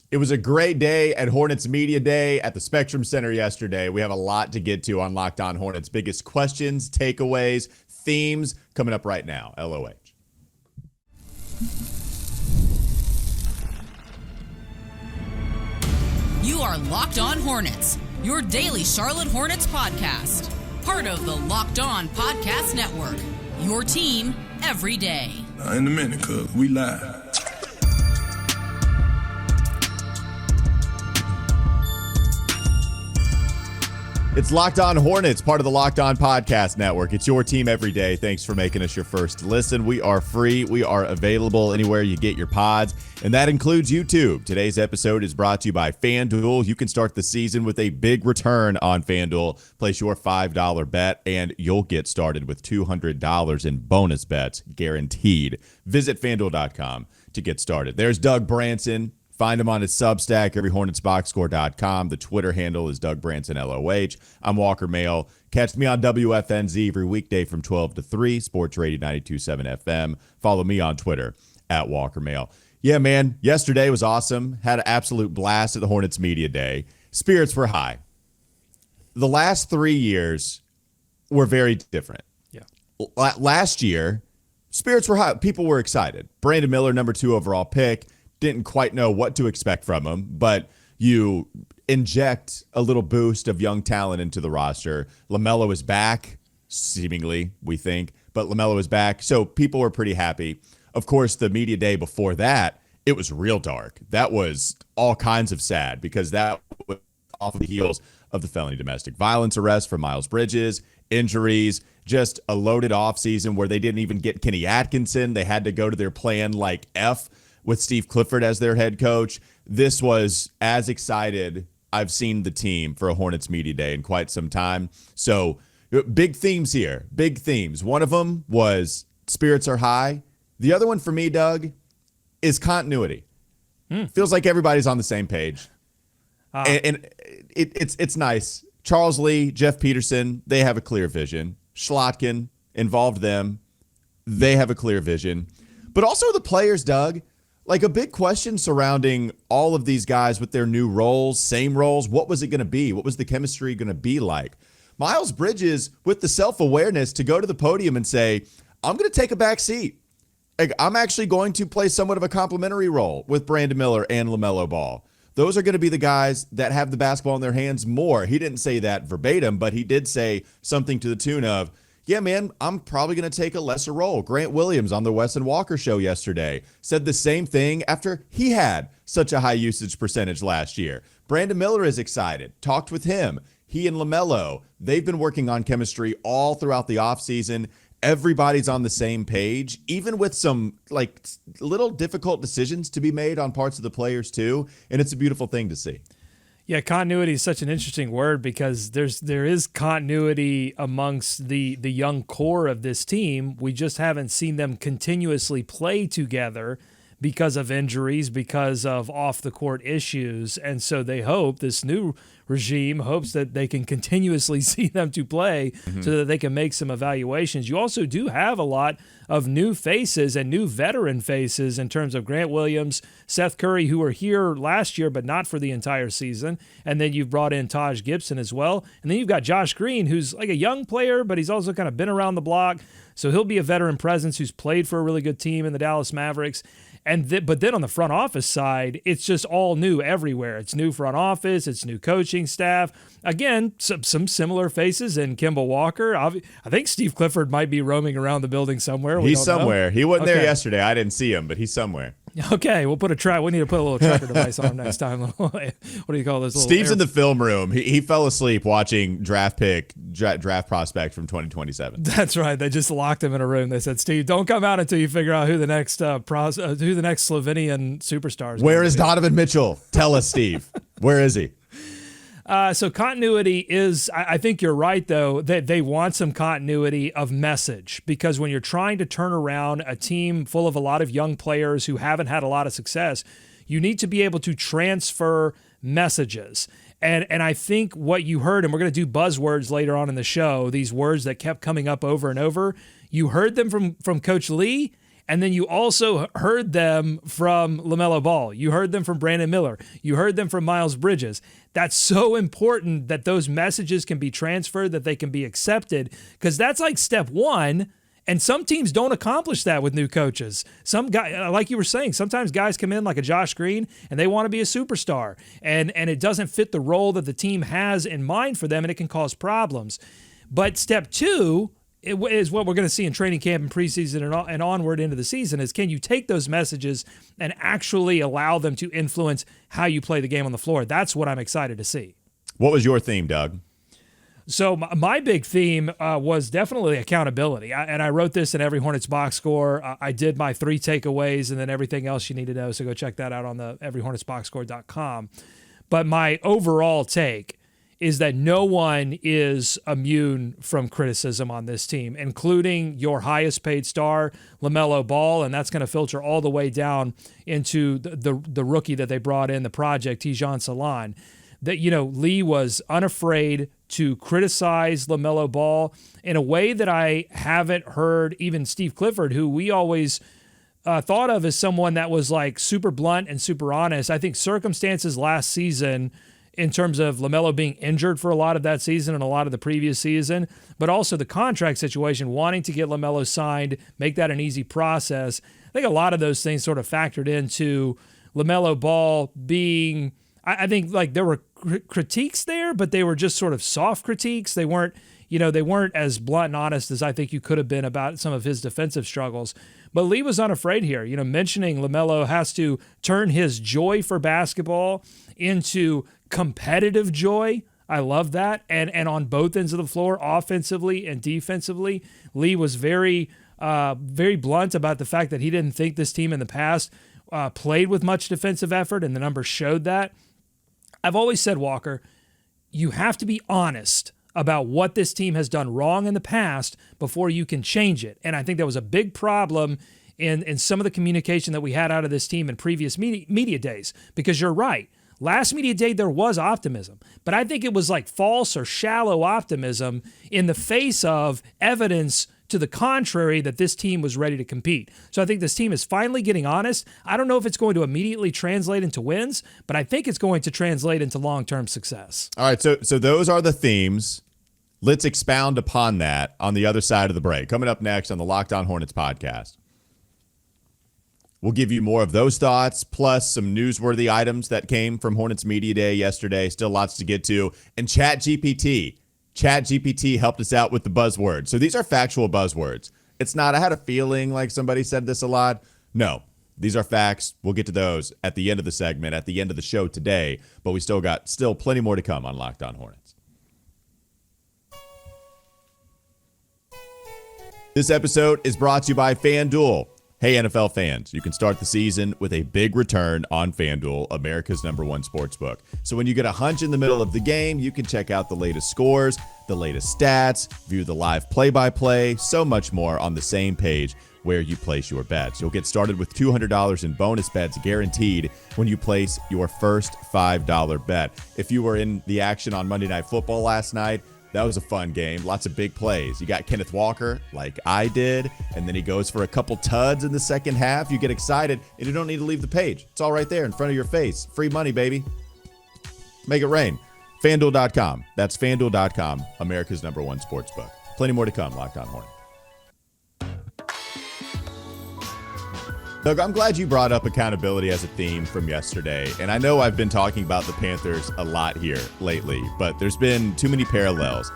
It was a great day at Hornets Media Day at the Spectrum Center yesterday. We have a lot to get to on Locked On Hornets. Biggest questions, takeaways, themes coming up right now. LOH. You are Locked On Hornets, your daily Charlotte Hornets podcast. Part of the Locked On Podcast Network, your team every day. In a minute, cuz we live. It's Locked On Hornets, part of the Locked On Podcast Network. It's your team every day. Thanks for making us your first listen. We are free. We are available anywhere you get your pods, and that includes YouTube. Today's episode is brought to you by FanDuel. You can start the season with a big return on FanDuel. Place your $5 bet, and you'll get started with $200 in bonus bets guaranteed. Visit FanDuel.com to get started. There's Doug Branson. Find him on his Substack, everyhornetsboxscore.com. The Twitter handle is Doug Branson LOH. I'm Walker Mail. Catch me on WFNZ every weekday from 12 to 3, Sports Radio 92.7 FM. Follow me on Twitter at Walker Mail. Yeah, man, yesterday was awesome. Had an absolute blast at the Hornets Media Day. Spirits were high. The last 3 years were very different. Yeah. Last year, spirits were high. People were excited. Brandon Miller, number 2 overall pick. Didn't quite know what to expect from him, but you inject a little boost of young talent into the roster. LaMelo is back, seemingly, we think, but LaMelo is back, so people were pretty happy. Of course, the media day before that, it was real dark. That was all kinds of sad because that was off of the heels of the felony domestic violence arrest for Miles Bridges, injuries, just a loaded offseason where they didn't even get Kenny Atkinson. They had to go to their plan like F with Steve Clifford as their head coach. This was as excited I've seen the team for a Hornets Media Day in quite some time. So big themes here, big themes. One of them was spirits are high. The other one for me, Doug, is continuity. Feels like everybody's on the same page. And it's nice. Charles Lee, Jeff Peterson, they have a clear vision. Schlotkin involved them. They have a clear vision. But also the players, Doug. Like a big question surrounding all of these guys with their new roles, same roles. What was it going to be? What was the chemistry going to be like? Miles Bridges with the self-awareness to go to the podium and say, I'm going to take a back seat. Like, I'm actually going to play somewhat of a complementary role with Brandon Miller and LaMelo Ball. Those are going to be the guys that have the basketball in their hands more. He didn't say that verbatim, but he did say something to the tune of, yeah, man, I'm probably going to take a lesser role. Grant Williams on the Wes and Walker show yesterday said the same thing after he had such a high usage percentage last year. Brandon Miller is excited. Talked with him. He and LaMelo, they've been working on chemistry all throughout the offseason. Everybody's on the same page, even with some like little difficult decisions to be made on parts of the players too. And it's a beautiful thing to see. Yeah, continuity is such an interesting word because there is continuity amongst the young core of this team. We just haven't seen them continuously play together because of injuries, because of off-the-court issues. And so they hope, this new regime hopes that they can continuously see them to play so that they can make some evaluations. You also do have a lot of new faces and new veteran faces in terms of Grant Williams, Seth Curry, who were here last year but not for the entire season. And then you've brought in Taj Gibson as well. And then you've got Josh Green, who's like a young player, but he's also kind of been around the block. So he'll be a veteran presence who's played for a really good team in the Dallas Mavericks. But then on the front office side, it's just all new everywhere. It's new front office. It's new coaching staff. Again, some similar faces in Kemba Walker. I think Steve Clifford might be roaming around the building somewhere. He's somewhere. He wasn't there yesterday. I didn't see him, but he's somewhere. Okay, we'll put we need to put a little tracker device on him next time. What do you call this? Steve's in the film room. He fell asleep watching draft prospect from 2027. That's right. They just locked him in a room. They said, Steve, don't come out until you figure out who the next Slovenian superstar is. Where is Donovan Mitchell? Tell us, Steve. Where is he? So continuity is, I think you're right, though, that they want some continuity of message, because when you're trying to turn around a team full of a lot of young players who haven't had a lot of success, you need to be able to transfer messages. And I think what you heard, and we're going to do buzzwords later on in the show, these words that kept coming up over and over, you heard them from Coach Lee, And then you also heard them from LaMelo Ball. You heard them from Brandon Miller. You heard them from Miles Bridges. That's so important that those messages can be transferred, that they can be accepted, because that's like step one. And some teams don't accomplish that with new coaches. Some guy, like you were saying, sometimes guys come in like a Josh Green and they want to be a superstar, and it doesn't fit the role that the team has in mind for them, and it can cause problems. But step two is what we're going to see in training camp and preseason and onward into the season is, can you take those messages and actually allow them to influence how you play the game on the floor? That's what I'm excited to see. What was your theme, Doug? So my big theme was definitely accountability. And I wrote this in every Hornets box score. I did my 3 takeaways and then everything else you need to know. So go check that out on the everyhornetsboxscore.com. But my overall take is that no one is immune from criticism on this team, including your highest paid star, LaMelo Ball, and that's going to filter all the way down into the rookie that they brought in, the project, Tijan Salan. That, Lee was unafraid to criticize LaMelo Ball in a way that I haven't heard even Steve Clifford, who we always thought of as someone that was like super blunt and super honest. I think circumstances last season, in terms of LaMelo being injured for a lot of that season and a lot of the previous season, but also the contract situation, wanting to get LaMelo signed, make that an easy process. I think a lot of those things sort of factored into LaMelo Ball being, I think like there were critiques there, but they were just sort of soft critiques. They weren't as blunt and honest as I think you could have been about some of his defensive struggles. But Lee was unafraid here, mentioning LaMelo has to turn his joy for basketball into competitive joy. I love that. And on both ends of the floor, offensively and defensively, Lee was very blunt about the fact that he didn't think this team in the past played with much defensive effort, and the numbers showed that. I've always said, Walker, you have to be honest about what this team has done wrong in the past before you can change it. And I think that was a big problem in some of the communication that we had out of this team in previous media days, because you're right. Last media day, there was optimism, but I think it was like false or shallow optimism in the face of evidence to the contrary that this team was ready to compete. So I think this team is finally getting honest. I don't know if it's going to immediately translate into wins, but I think it's going to translate into long-term success. All right, so those are the themes. Let's expound upon that on the other side of the break. Coming up next on the Locked On Hornets podcast. We'll give you more of those thoughts, plus some newsworthy items that came from Hornets Media Day yesterday. Still lots to get to. And ChatGPT. ChatGPT helped us out with the buzzwords. So these are factual buzzwords. It's not, I had a feeling like somebody said this a lot. No, these are facts. We'll get to those at the end of the segment, at the end of the show today. But we still plenty more to come on Locked On Hornets. This episode is brought to you by FanDuel. Hey, NFL fans, you can start the season with a big return on FanDuel, America's #1 sportsbook. So when you get a hunch in the middle of the game, you can check out the latest scores, the latest stats, view the live play-by-play, so much more on the same page where you place your bets. You'll get started with $200 in bonus bets guaranteed when you place your first $5 bet. If you were in the action on Monday Night Football last night, that was a fun game. Lots of big plays. You got Kenneth Walker, like I did, and then he goes for a couple tuds in the second half. You get excited, and you don't need to leave the page. It's all right there in front of your face. Free money, baby. Make it rain. FanDuel.com. That's FanDuel.com, America's #1 sportsbook. Plenty more to come, Locked On Hornets. Doug, I'm glad you brought up accountability as a theme from yesterday. And I know I've been talking about the Panthers a lot here lately, but there's been too many parallels.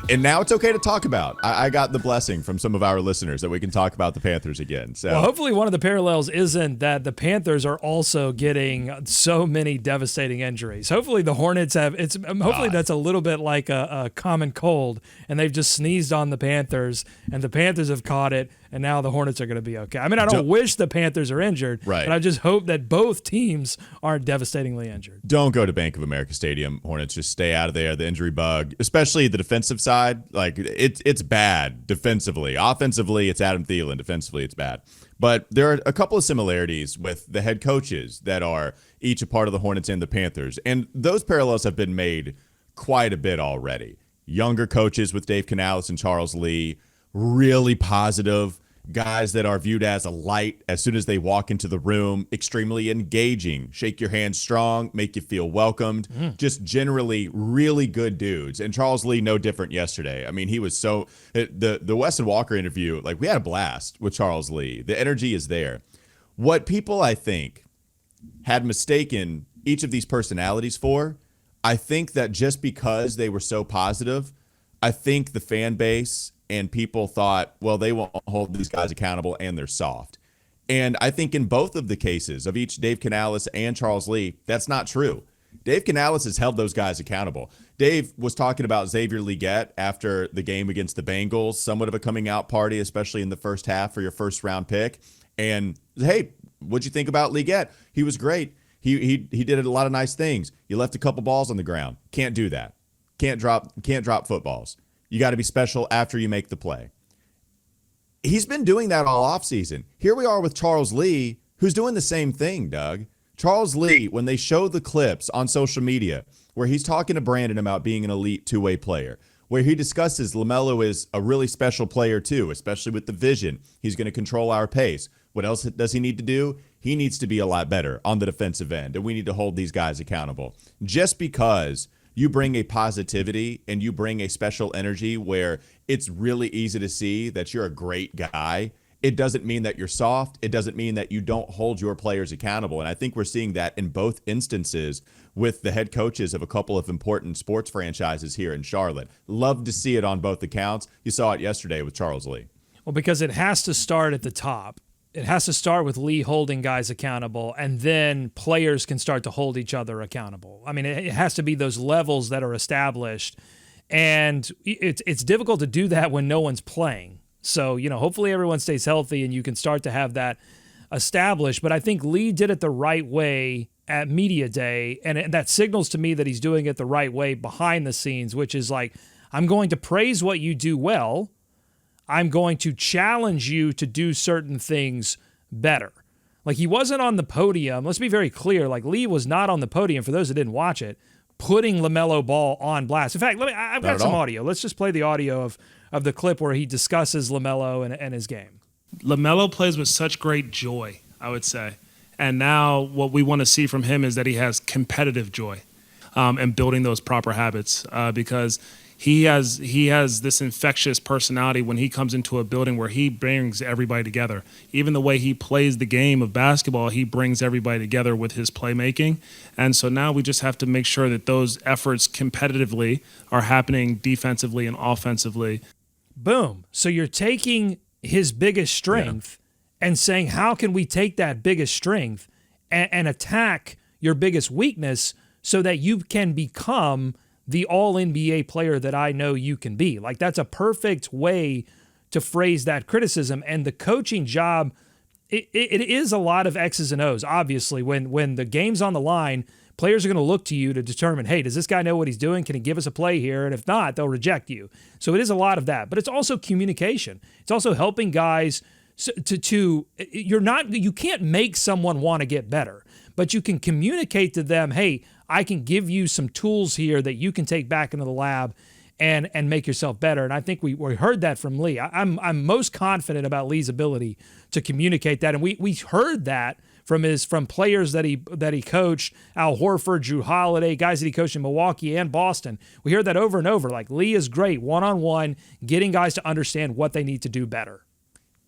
And now it's okay to talk about. I got the blessing from some of our listeners that we can talk about the Panthers again. So, well, hopefully one of the parallels isn't that the Panthers are also getting so many devastating injuries. Hopefully the Hornets have. Hopefully that's a little bit like a common cold, and they've just sneezed on the Panthers, and the Panthers have caught it, and now the Hornets are going to be okay. I mean, I don't wish the Panthers are injured, right, but I just hope that both teams aren't devastatingly injured. Don't go to Bank of America Stadium, Hornets. Just stay out of there. The injury bug, especially the defensive side, like it's bad defensively. Offensively, it's Adam Thielen. Defensively, it's bad. But there are a couple of similarities with the head coaches that are each a part of the Hornets and the Panthers, and those parallels have been made quite a bit already. Younger coaches with Dave Canales and Charles Lee, really positive, guys that are viewed as a light as soon as they walk into the room, extremely engaging, shake your hand strong, make you feel welcomed, just generally really good dudes. And Charles Lee, no different yesterday. I mean, he was the Weston Walker interview, like we had a blast with Charles Lee. The energy is there. What people, I think, had mistaken each of these personalities for, I think that just because they were so positive, I think the fan base and people thought, well, they won't hold these guys accountable and they're soft. And I think in both of the cases of each Dave Canales and Charles Lee, that's not true. Dave Canales has held those guys accountable. Dave was talking about Xavier Leggett after the game against the Bengals, somewhat of a coming out party, especially in the first half for your first round pick. And hey, what'd you think about Leggett? He was great. He did a lot of nice things. You left a couple balls on the ground. Can't do that. Can't drop footballs. You got to be special after you make the play. He's been doing that all offseason. Here we are with Charles Lee, who's doing the same thing, Doug. Charles Lee, when they show the clips on social media where he's talking to Brandon about being an elite two-way player, where he discusses LaMelo is a really special player too, especially with the vision. He's going to control our pace. What else does he need to do? He needs to be a lot better on the defensive end, and we need to hold these guys accountable. Just because you bring a positivity and you bring a special energy where it's really easy to see that you're a great guy, it doesn't mean that you're soft. It doesn't mean that you don't hold your players accountable. And I think we're seeing that in both instances with the head coaches of a couple of important sports franchises here in Charlotte. Love to see it on both accounts. You saw it yesterday with Charles Lee. Well, because it has to start at the top. It has to start with Lee holding guys accountable, and then players can start to hold each other accountable. I mean, it has to be those levels that are established, and it's difficult to do that when no one's playing. So, hopefully everyone stays healthy and you can start to have that established. But I think Lee did it the right way at Media Day, and that signals to me that he's doing it the right way behind the scenes, which is like, I'm going to praise what you do well. I'm going to challenge you to do certain things better. Like, he wasn't on the podium. Let's be very clear. Like, Lee was not on the podium, for those that didn't watch it, putting LaMelo Ball on blast. In fact, I've got some audio. Let's just play the audio of the clip where he discusses LaMelo and his game. LaMelo plays with such great joy, I would say. And now what we want to see from him is that he has competitive joy and building those proper habits because he has this infectious personality when he comes into a building where he brings everybody together. Even the way he plays the game of basketball, he brings everybody together with his playmaking. And so now we just have to make sure that those efforts competitively are happening defensively and offensively. Boom. So you're taking his biggest strength and saying, how can we take that biggest strength and attack your biggest weakness so that you can become the all-NBA player that I know you can be? Like, that's a perfect way to phrase that criticism. And the coaching job, it is a lot of X's and O's. Obviously, when the game's on the line, players are going to look to you to determine, hey, does this guy know what he's doing? Can he give us a play here? And if not, they'll reject you. So it is a lot of that. But it's also communication. It's also helping guys you can't make someone want to get better, but you can communicate to them, hey, I can give you some tools here that you can take back into the lab and make yourself better. And I think we heard that from Lee. I'm most confident about Lee's ability to communicate that. And we heard that from players that he coached, Al Horford, Drew Holiday, guys that he coached in Milwaukee and Boston. We hear that over and over. Like, Lee is great one-on-one, getting guys to understand what they need to do better.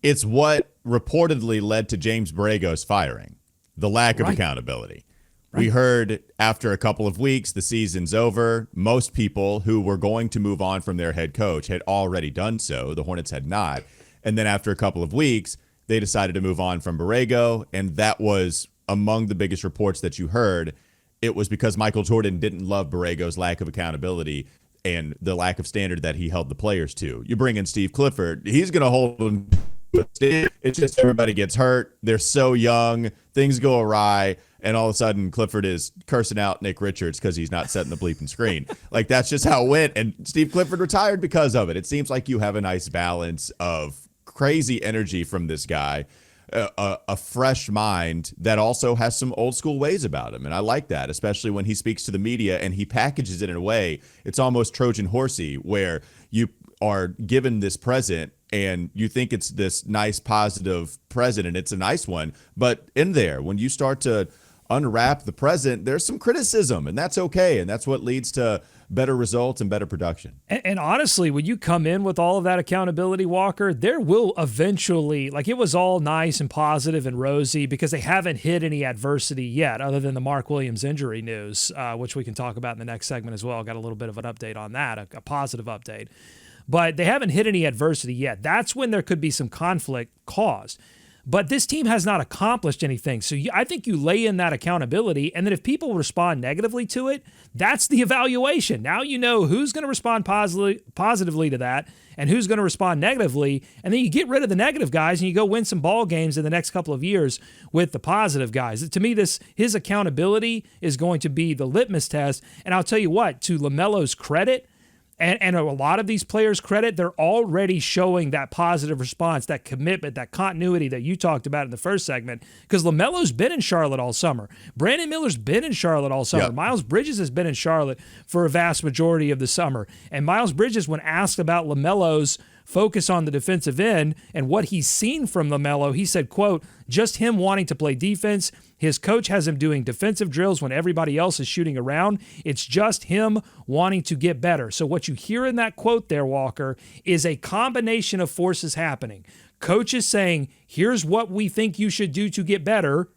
It's what reportedly led to James Borrego's firing, the lack of accountability. Right. We heard after a couple of weeks, the season's over. Most people who were going to move on from their head coach had already done so. The Hornets had not. And then after a couple of weeks, they decided to move on from Borrego, and that was among the biggest reports that you heard. It was because Michael Jordan didn't love Borrego's lack of accountability and the lack of standard that he held the players to. You bring in Steve Clifford, he's going to hold them. It's just everybody gets hurt. They're so young. Things go awry. And all of a sudden, Clifford is cursing out Nick Richards because he's not setting the bleeping screen. Like, that's just how it went. And Steve Clifford retired because of it. It seems like you have a nice balance of crazy energy from this guy, a fresh mind that also has some old school ways about him. And I like that, especially when he speaks to the media and he packages it in a way, it's almost Trojan horsey, where you are given this present and you think it's this nice, positive present, and it's a nice one. But in there, when you start to unwrap the present, there's some criticism, and that's okay. And that's what leads to better results and better production. And honestly, when you come in with all of that accountability, Walker, there will eventually, like, it was all nice and positive and rosy because they haven't hit any adversity yet, other than the Mark Williams injury news, which we can talk about in the next segment as well. Got a little bit of an update on that, a positive update. But they haven't hit any adversity yet. That's when there could be some conflict caused. But this team has not accomplished anything. So I think you lay in that accountability, and then if people respond negatively to it, that's the evaluation. Now you know who's going to respond positively to that and who's going to respond negatively, and then you get rid of the negative guys and you go win some ball games in the next couple of years with the positive guys. To me, his accountability is going to be the litmus test, and I'll tell you what, to LaMelo's credit, and a lot of these players' credit, they're already showing that positive response, that commitment, that continuity that you talked about in the first segment. Because LaMelo's been in Charlotte all summer. Brandon Miller's been in Charlotte all summer. Yep. Miles Bridges has been in Charlotte for a vast majority of the summer. And Miles Bridges, when asked about LaMelo's focus on the defensive end and what he's seen from LaMelo, he said, quote, just him wanting to play defense. His coach has him doing defensive drills when everybody else is shooting around. It's just him wanting to get better. So what you hear in that quote there, Walker, is a combination of forces happening. Coach is saying, here's what we think you should do to get better.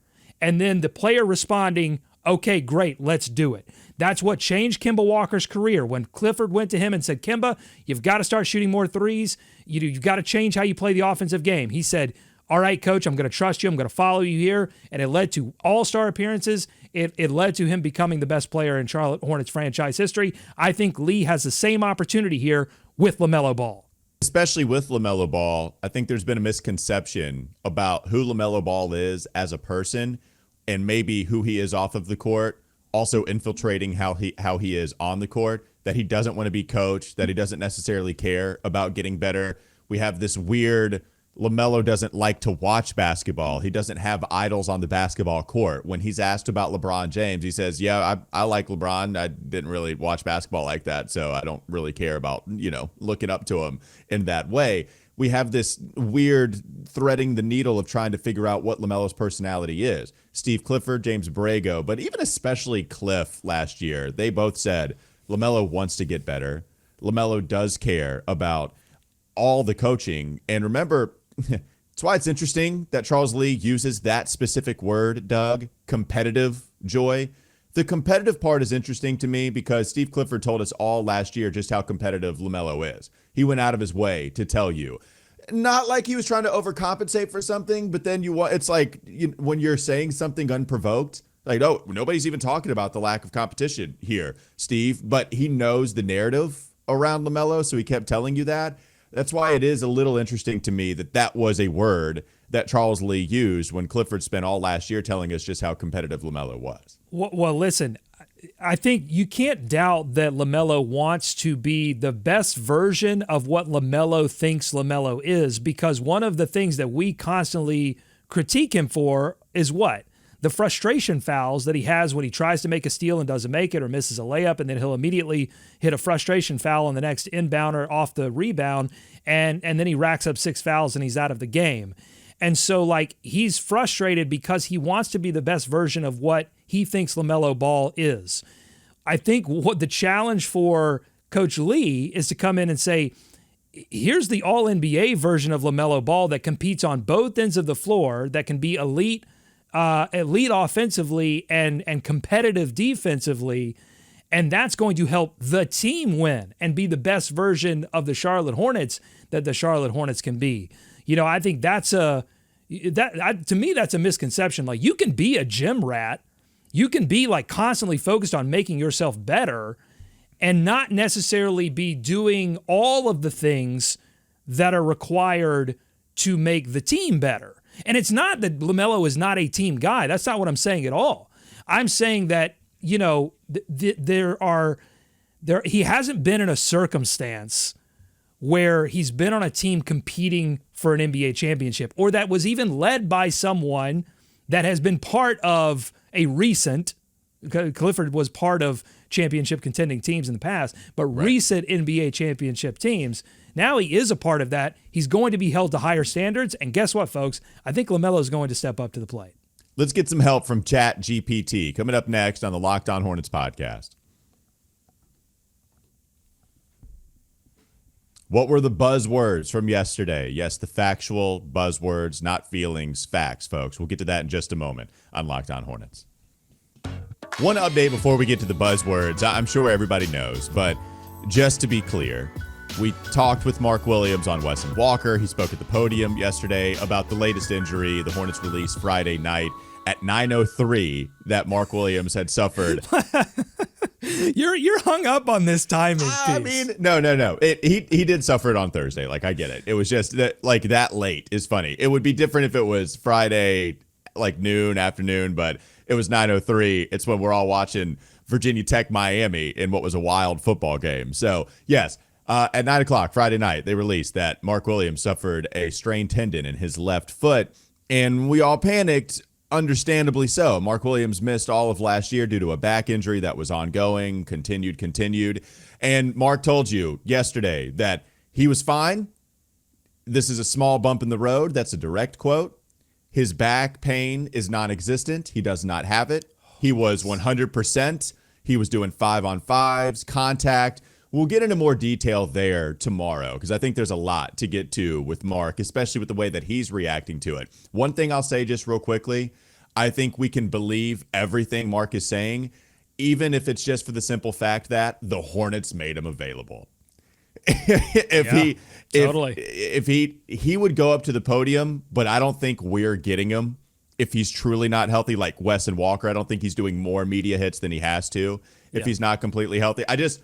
And then the player responding, okay, great, let's do it. That's what changed Kemba Walker's career. When Clifford went to him and said, Kemba, you've got to start shooting more threes. You've got to change how you play the offensive game. He said, all right, coach, I'm going to trust you. I'm going to follow you here. And it led to all-star appearances. It led to him becoming the best player in Charlotte Hornets franchise history. I think Lee has the same opportunity here with LaMelo Ball. Especially with LaMelo Ball, I think there's been a misconception about who LaMelo Ball is as a person and maybe who he is off of the court, also infiltrating how he is on the court, that he doesn't want to be coached, that he doesn't necessarily care about getting better. We have this weird LaMelo doesn't like to watch basketball. He doesn't have idols on the basketball court. When he's asked about LeBron James, he says, yeah, I like LeBron. I didn't really watch basketball like that, so I don't really care about, looking up to him in that way. We have this weird threading the needle of trying to figure out what LaMelo's personality is. Steve Clifford, James Borrego, but even especially Cliff last year, they both said LaMelo wants to get better. LaMelo does care about all the coaching. And remember, that's why it's interesting that Charles Lee uses that specific word, Doug, competitive joy. The competitive part is interesting to me because Steve Clifford told us all last year just how competitive LaMelo is. He went out of his way to tell you. Not like he was trying to overcompensate for something, but then it's like when you're saying something unprovoked, like, oh, nobody's even talking about the lack of competition here, Steve, but he knows the narrative around LaMelo, so he kept telling you that. That's why it is a little interesting to me that was a word that Charles Lee used when Clifford spent all last year telling us just how competitive LaMelo was. Well, listen, I think you can't doubt that LaMelo wants to be the best version of what LaMelo thinks LaMelo is, because one of the things that we constantly critique him for is what? The frustration fouls that he has when he tries to make a steal and doesn't make it or misses a layup, and then he'll immediately hit a frustration foul on the next inbounder off the rebound, and then he racks up 6 fouls and he's out of the game. And so, he's frustrated because he wants to be the best version of what he thinks LaMelo Ball is. I think what the challenge for Coach Lee is to come in and say, here's the all-NBA version of LaMelo Ball that competes on both ends of the floor, that can be elite offensively and competitive defensively, and that's going to help the team win and be the best version of the Charlotte Hornets that the Charlotte Hornets can be. I think to me that's a misconception. You can be a gym rat, you can be constantly focused on making yourself better, and not necessarily be doing all of the things that are required to make the team better. And it's not that LaMelo is not a team guy. That's not what I'm saying at all. I'm saying that, he hasn't been in a circumstance where he's been on a team competing for an NBA championship, or that was even led by someone that has been part of a recent Clifford was part of championship contending teams in the past, but recent NBA championship teams. Now he is a part of that. He's going to be held to higher standards. And guess what, folks? I think LaMelo is going to step up to the plate. Let's get some help from Chat GPT coming up next on the Locked On Hornets podcast. What were the buzzwords from yesterday? Yes, the factual buzzwords, not feelings, facts, folks. We'll get to that in just a moment on Locked On Hornets. One update before we get to the buzzwords. I'm sure everybody knows, but just to be clear, we talked with Mark Williams on Wesson Walker. He spoke at the podium yesterday about the latest injury the Hornets released Friday night at 9:03 that Mark Williams had suffered. You're hung up on this timing. I mean, no. He did suffer it on Thursday. Like, I get it. It was just that, like, that late is funny. It would be different if it was Friday, like noon, afternoon, but it was 9:03. It's when we're all watching Virginia Tech, Miami in what was a wild football game. So, yes, at 9 o'clock Friday night, they released that Mark Williams suffered a strained tendon in his left foot, and we all panicked. Understandably so. Mark Williams missed all of last year due to a back injury that was ongoing, continued. And Mark told you yesterday that he was fine. This is a small bump in the road. That's a direct quote. His back pain is non-existent. He does not have it. He was 100%. He was doing 5-on-5s, contact. We'll get into more detail there tomorrow because I think there's a lot to get to with Mark, especially with the way that he's reacting to it. One thing I'll say just real quickly, I think we can believe everything Mark is saying, even if it's just for the simple fact that the Hornets made him available. If he would go up to the podium, but I don't think we're getting him if he's truly not healthy, like Wesson Walker. I don't think he's doing more media hits than he has to if he's not completely healthy. I just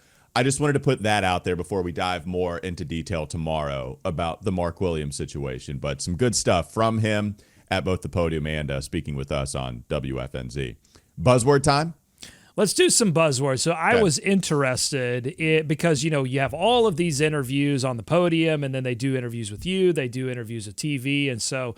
wanted to put that out there before we dive more into detail tomorrow about the Mark Williams situation. But some good stuff from him at both the podium and speaking with us on WFNZ. Buzzword time? Let's do some buzzwords. So I was interested because, you have all of these interviews on the podium, and then they do interviews with you. They do interviews with TV. And so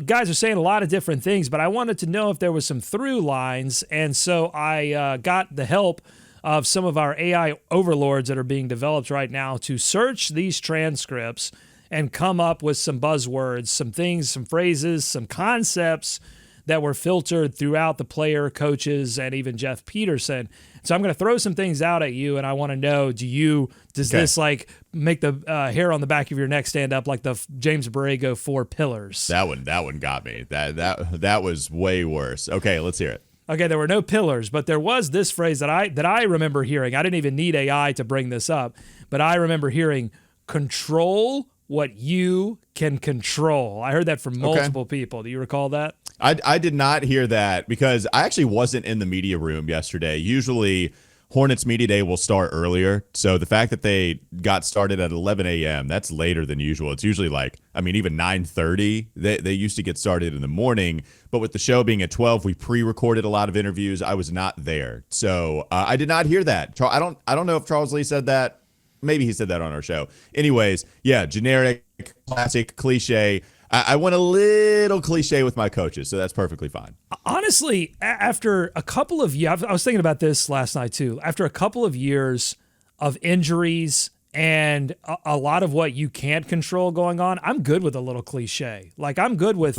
guys are saying a lot of different things, but I wanted to know if there was some through lines. And so I got the help of some of our AI overlords that are being developed right now to search these transcripts and come up with some buzzwords, some things, some phrases, some concepts that were filtered throughout the player, coaches, and even Jeff Peterson. So I'm going to throw some things out at you, and I want to know, does this like make the hair on the back of your neck stand up like the James Borrego 4 pillars? That one got me. That was way worse. Okay, let's hear it. Okay, there were no pillars, but there was this phrase that I remember hearing. I didn't even need AI to bring this up, but I remember hearing, control what you can control. I heard that from multiple people. Do you recall that? I did not hear that because I actually wasn't in the media room yesterday. Usually Hornets Media Day will start earlier. So the fact that they got started at 11 a.m., that's later than usual. It's usually even 9:30. They used to get started in the morning. But with the show being at 12, we pre-recorded a lot of interviews. I was not there. So I did not hear that. I don't know if Charles Lee said that. Maybe he said that on our show. Anyways, yeah, generic, classic, cliche. I went a little cliche with my coaches, so that's perfectly fine. Honestly, after a couple of years, I was thinking about this last night too. After a couple of years of injuries and a lot of what you can't control going on, I'm good with a little cliche. Like, I'm good with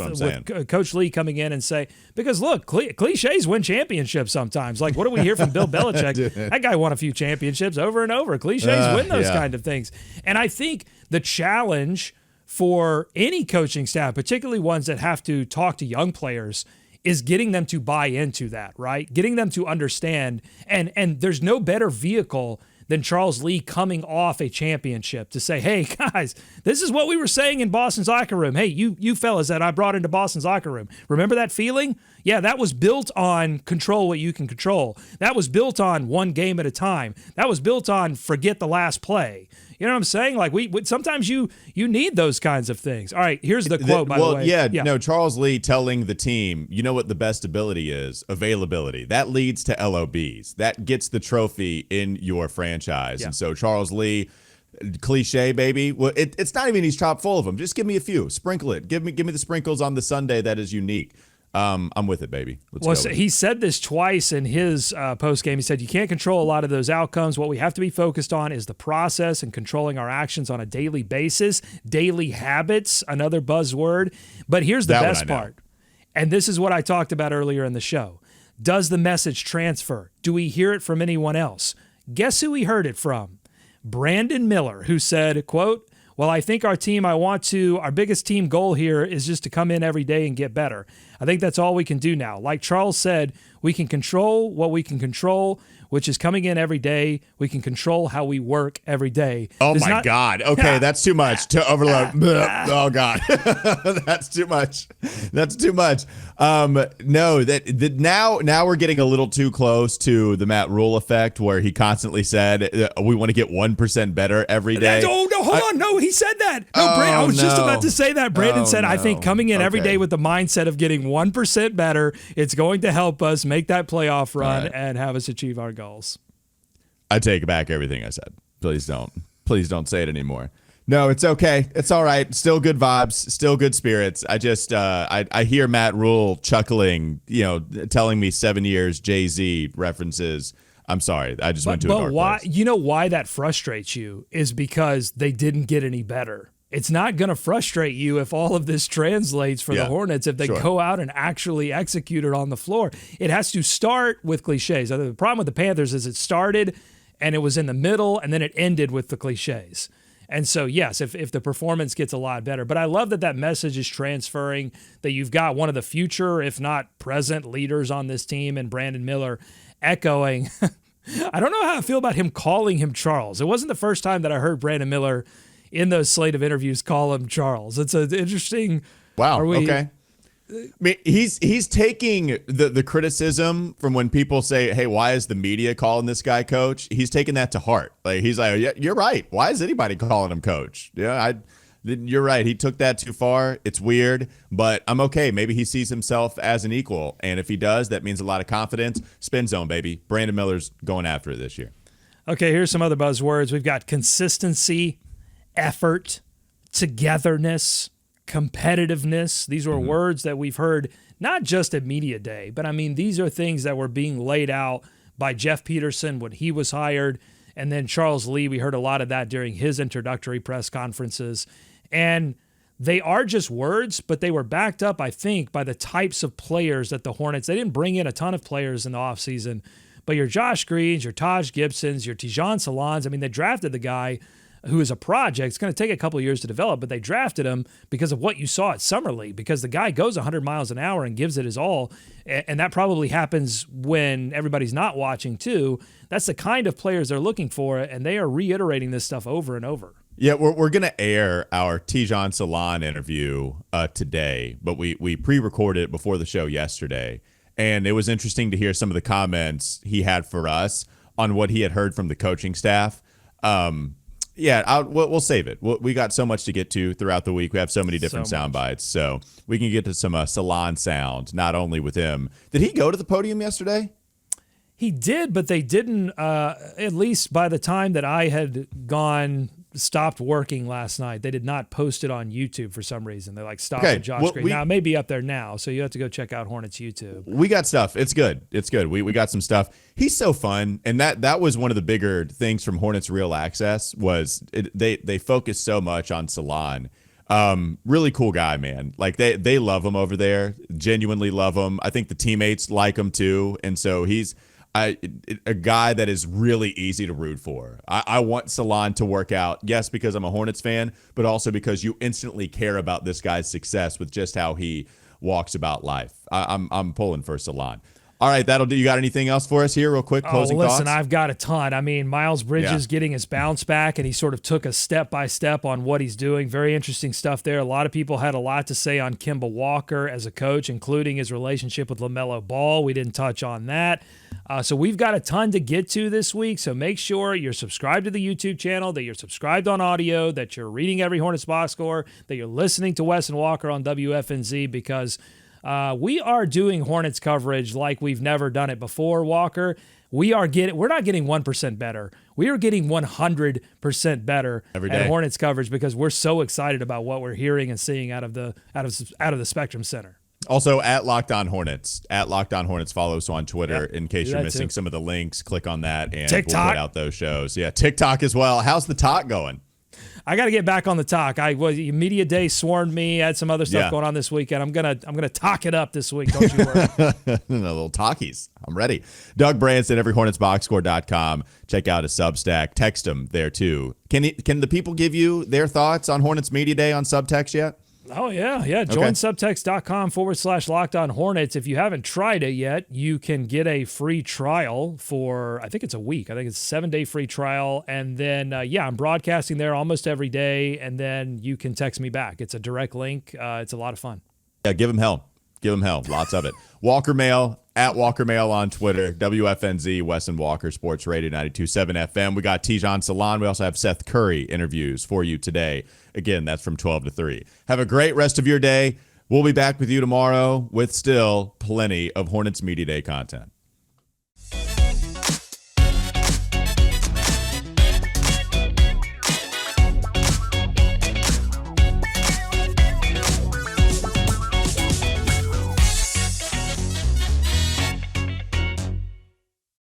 Coach Lee coming in and say, because look, cliches win championships sometimes. Like, what do we hear from Bill Belichick? That guy won a few championships over and over. Cliches win those kind of things. And I think the challenge for any coaching staff, particularly ones that have to talk to young players, is getting them to buy into that, right? Getting them to understand. And there's no better vehicle than Charles Lee coming off a championship to say, hey, guys, this is what we were saying in Boston's locker room. Hey, you fellas that I brought into Boston's locker room. Remember that feeling? Yeah, that was built on control what you can control. That was built on one game at a time. That was built on forget the last play. You know what I'm saying? Like, we sometimes you need those kinds of things. All right, here's the quote, by the way. No, Charles Lee telling the team, you know what the best ability is? Availability. That leads to LOBs. That gets the trophy in your franchise. Yeah. And so Charles Lee, cliche, baby. Well, it's not even he's chock full of them. Just give me a few. Sprinkle it. Give me the sprinkles on the Sunday that is unique. I'm with it, baby. Let's Well, go with it. he said this twice in his post game. He said, you can't control a lot of those outcomes. What we have to be focused on is the process and controlling our actions on a daily basis. Daily habits, another buzzword. But here's the best part. And this is what I talked about earlier in the show. Does the message transfer? Do we hear it from anyone else? Guess who we heard it from? Brandon Miller, who said, quote, well, I think our biggest team goal here is just to come in every day and get better. I think that's all we can do now. Like Charles said, we can control what we can control, which is coming in every day. We can control how we work every day. Oh, my God. Okay, that's too much to overload. Oh, God. That's too much. That's too much. No, now we're getting a little too close to the Matt Rule effect where he constantly said we want to get 1% better every day. Oh, no, hold on. No, he said that. No, I was just about to say that. Brandon said, I think coming in every day with the mindset of getting 1% better, it's going to help us make that playoff run and have us achieve our goals. I take back everything I said. Please don't say it anymore. No, it's okay. It's all right. Still good vibes. Still good spirits. I just I hear Matt Rule chuckling, telling me 7 years Jay-Z references. I'm sorry. I just went to a dark place. You know why that frustrates you is because they didn't get any better. It's not going to frustrate you if all of this translates for the Hornets, if they go out and actually execute it on the floor. It has to start with cliches. The problem with the Panthers is it started and it was in the middle and then it ended with the cliches. And so, yes, if the performance gets a lot better. But I love that message is transferring, that you've got one of the future, if not present, leaders on this team and Brandon Miller echoing. I don't know how I feel about him calling him Charles. It wasn't the first time that I heard Brandon Miller in those slate of interviews call him Charles. It's an interesting. Wow. Okay. I mean, he's taking the criticism from when people say, "Hey, why is the media calling this guy coach?" He's taking that to heart. Like he's like, "Yeah, you're right. Why is anybody calling him coach?" Yeah, you're right. He took that too far. It's weird, but I'm okay. Maybe he sees himself as an equal, and if he does, that means a lot of confidence. Spin zone, baby. Brandon Miller's going after it this year. Okay, here's some other buzzwords. We've got consistency, effort, togetherness, competitiveness. These were words that we've heard not just at Media Day, but I mean, these are things that were being laid out by Jeff Peterson when he was hired. And then Charles Lee, we heard a lot of that during his introductory press conferences. And they are just words, but they were backed up, I think, by the types of players that the Hornets, they didn't bring in a ton of players in the offseason, but your Josh Greens, your Taj Gibsons, your Tijan Salons, I mean, they drafted the guy who is a project. It's going to take a couple of years to develop, but they drafted him because of what you saw at Summer League, because the guy goes 100 miles an hour and gives it his all, and that probably happens when everybody's not watching too. That's the kind of players they're looking for, and they are reiterating this stuff over and over. Yeah, we're going to air our Tijan Salon interview today, but we pre-recorded it before the show yesterday, and it was interesting to hear some of the comments he had for us on what he had heard from the coaching staff. Yeah, we'll save it. We got so much to get to throughout the week. We have so many different sound bites, so we can get to some salon sound, not only with him. Did he go to the podium yesterday? He did, but they didn't, at least by the time that I had stopped working last night, they did not post it on YouTube for some reason. They stopped at Josh Green. Now, it may be up there now, so you have to go check out Hornets YouTube. We got stuff. It's good. It's good. We got some stuff. He's so fun, and that was one of the bigger things from Hornets Real Access was they focus so much on Salon. Really cool guy, man. Like they love him over there, genuinely love him. I think the teammates like him too, and so he's a guy that is really easy to root for. I want Salon to work out, yes, because I'm a Hornets fan, but also because you instantly care about this guy's success with just how he walks about life. I'm pulling for Salon. All right, that'll do. You got anything else for us here real quick? Closing listen, thoughts? I've got a ton. I mean, Miles Bridges getting his bounce back, and he sort of took a step-by-step on what he's doing. Very interesting stuff there. A lot of people had a lot to say on Kemba Walker as a coach, including his relationship with LaMelo Ball. We didn't touch on that. So we've got a ton to get to this week, so make sure you're subscribed to the YouTube channel, that you're subscribed on audio, that you're reading every Hornets box score, that you're listening to Wes and Walker on WFNZ, because we are doing Hornets coverage like we've never done it before, Walker. We're not getting 1% better. We are getting 100% better every day at Hornets coverage because we're so excited about what we're hearing and seeing out of the Spectrum Center. Also at Locked On Hornets. At Locked On Hornets. Follow us on Twitter in case do you're that missing too. some of the links. Click on that and TikTok. we'll put out those shows. Yeah, TikTok as well. How's the talk going? I got to get back on the talk. Media Day swarmed me. Had some other stuff Yeah. going on this weekend. I'm gonna talk it up this week. Don't you worry. The little talkies. I'm ready. Doug Branson, everyhornetsboxscore.com. Check out his Substack. Text him there too. Can the people give you their thoughts on Hornets Media Day on Subtext yet? Oh, yeah. Join subtext.com/Locked On Hornets. If you haven't tried it yet, you can get a free trial for, I think it's a week. I think it's a 7-day free trial. And then, I'm broadcasting there almost every day. And then you can text me back. It's a direct link. It's a lot of fun. Yeah, give him hell. Give him hell. Lots of it. Walker Mail, at Walker Mail on Twitter. WFNZ, Wes and Walker, Sports Radio 92.7 FM. We got Tijan Salon. We also have Seth Curry interviews for you today. Again, that's from 12 to 3. Have a great rest of your day. We'll be back with you tomorrow with still plenty of Hornets Media Day content.